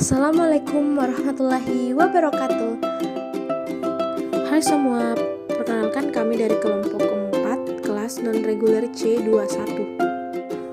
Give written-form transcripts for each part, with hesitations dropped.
Assalamualaikum warahmatullahi wabarakatuh. Hai semua, perkenalkan kami dari kelompok keempat kelas non-reguler C21.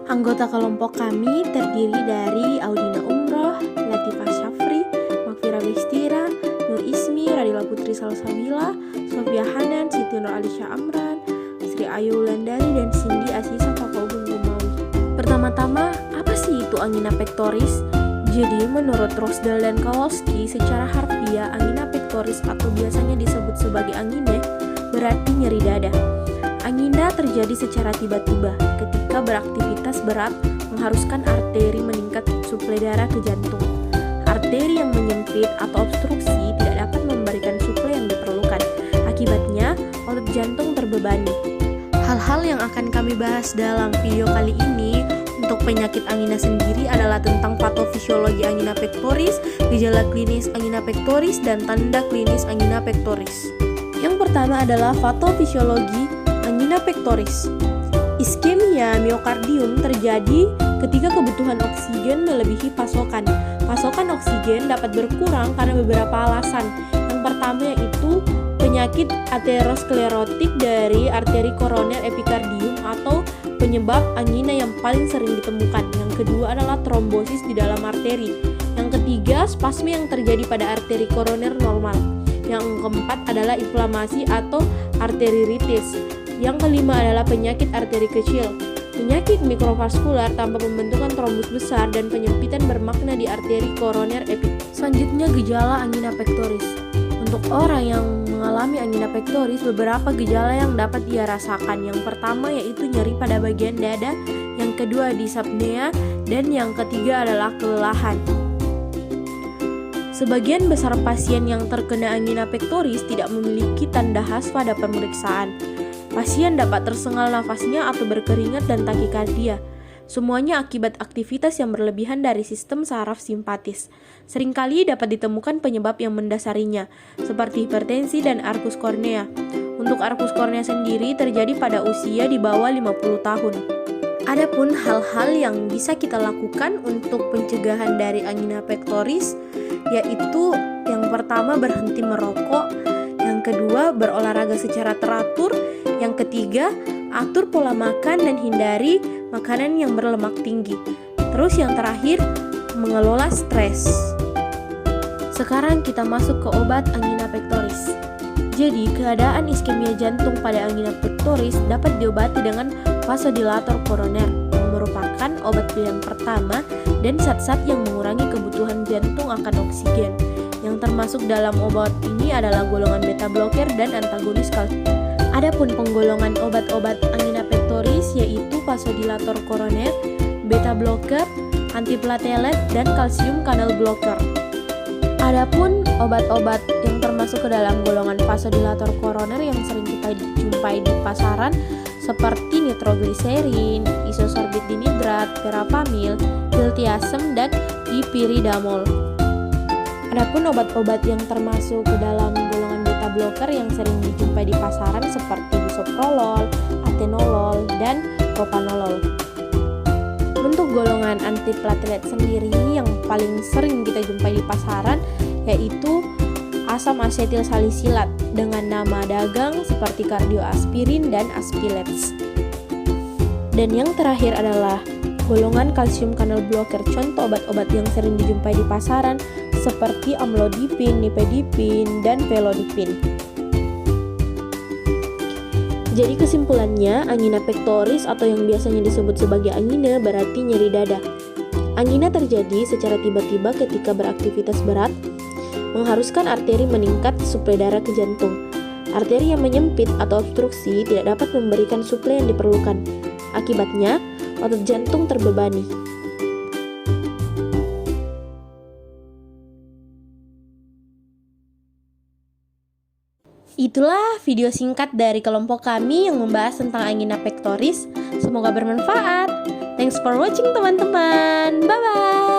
Anggota kelompok kami terdiri dari Audina Umroh, Latifah Syafri, Makfira Bestira, Nur Ismi, Radila Putri Salsabila, Sofia Hanan, Siti Nur Alisha Amran, Sri Ayu Wulandari, dan Cindy Asisa Fakaubun Gumawi. Pertama-tama, apa sih itu angina pectoris? Jadi, menurut Rosdal dan Kowalski, secara harfiah angina pectoris atau biasanya disebut sebagai angine berarti nyeri dada. Angina terjadi secara tiba-tiba ketika beraktivitas berat mengharuskan arteri meningkat suplai darah ke jantung. Arteri yang menyempit atau obstruksi tidak dapat memberikan suplai yang diperlukan. Akibatnya, otot jantung terbebani. Hal-hal yang akan kami bahas dalam video kali ini untuk penyakit angina sendiri adalah tentang patofisiologi angina pectoris, gejala klinis angina pectoris, dan tanda klinis angina pectoris. Yang pertama adalah patofisiologi angina pectoris. Iskemia miokardium terjadi ketika kebutuhan oksigen melebihi pasokan. Pasokan oksigen dapat berkurang karena beberapa alasan. Yang pertama yaitu penyakit aterosklerotik dari arteri koroner epikardium atau penyebab angina yang paling sering ditemukan. Yang kedua adalah trombosis di dalam arteri. Yang ketiga, spasme yang terjadi pada arteri koroner normal. Yang keempat adalah inflamasi atau arteritis. Yang kelima adalah penyakit arteri kecil. Penyakit mikrovaskular tanpa pembentukan trombus besar dan penyempitan bermakna di arteri koroner Selanjutnya, gejala angina pectoris. Untuk orang yang mengalami angina pectoris, beberapa gejala yang dapat ia rasakan. Yang pertama yaitu nyeri pada bagian dada, yang kedua dyspnea, dan yang ketiga adalah kelelahan. Sebagian besar pasien yang terkena angina pectoris tidak memiliki tanda khas pada pemeriksaan. Pasien dapat tersengal nafasnya atau berkeringat dan takikardia. Semuanya akibat aktivitas yang berlebihan dari sistem saraf simpatis. Seringkali dapat ditemukan penyebab yang mendasarinya, seperti hipertensi dan arkus kornea. Untuk arkus kornea sendiri terjadi pada usia di bawah 50 tahun. Adapun hal-hal yang bisa kita lakukan untuk pencegahan dari angina pectoris, yaitu yang pertama berhenti merokok, yang kedua berolahraga secara teratur, yang ketiga atur pola makan dan hindari makanan yang berlemak tinggi. Terus yang terakhir, mengelola stres. Sekarang kita masuk ke obat angina pectoris. Jadi, keadaan iskemia jantung pada angina pectoris dapat diobati dengan vasodilator koroner, yang merupakan obat pilihan pertama dan zat-zat yang mengurangi kebutuhan jantung akan oksigen. Yang termasuk dalam obat ini adalah golongan beta blocker dan antagonis kalsium. Adapun penggolongan obat-obat angina pectoris yaitu vasodilator koroner, beta blocker, antiplatelet, dan kalsium kanal blocker. Adapun obat-obat yang termasuk ke dalam golongan vasodilator koroner yang sering kita jumpai di pasaran seperti nitrogliserin, isosorbit dinhidrat, verapamil, diltiazem, dan dipiridamol. Adapun obat-obat yang termasuk ke dalam golongan beta blocker yang sering dijumpai di pasaran seperti bisoprolol, atenolol, dan propanolol. Untuk golongan antiplatelet sendiri yang paling sering kita jumpai di pasaran yaitu asam asetil salisilat dengan nama dagang seperti kardioaspirin dan aspilets. Dan yang terakhir adalah golongan kalsium kanal blocker. Contoh obat-obat yang sering dijumpai di pasaran seperti amlodipin, nifedipin, dan velodipin. Jadi kesimpulannya, angina pectoris atau yang biasanya disebut sebagai angina berarti nyeri dada. Angina terjadi secara tiba-tiba ketika beraktivitas berat, mengharuskan arteri meningkat suplai darah ke jantung. Arteri yang menyempit atau obstruksi tidak dapat memberikan suplai yang diperlukan. Akibatnya, otot jantung terbebani. Itulah video singkat dari kelompok kami yang membahas tentang angina pectoris. Semoga bermanfaat. Thanks for watching teman-teman. Bye-bye.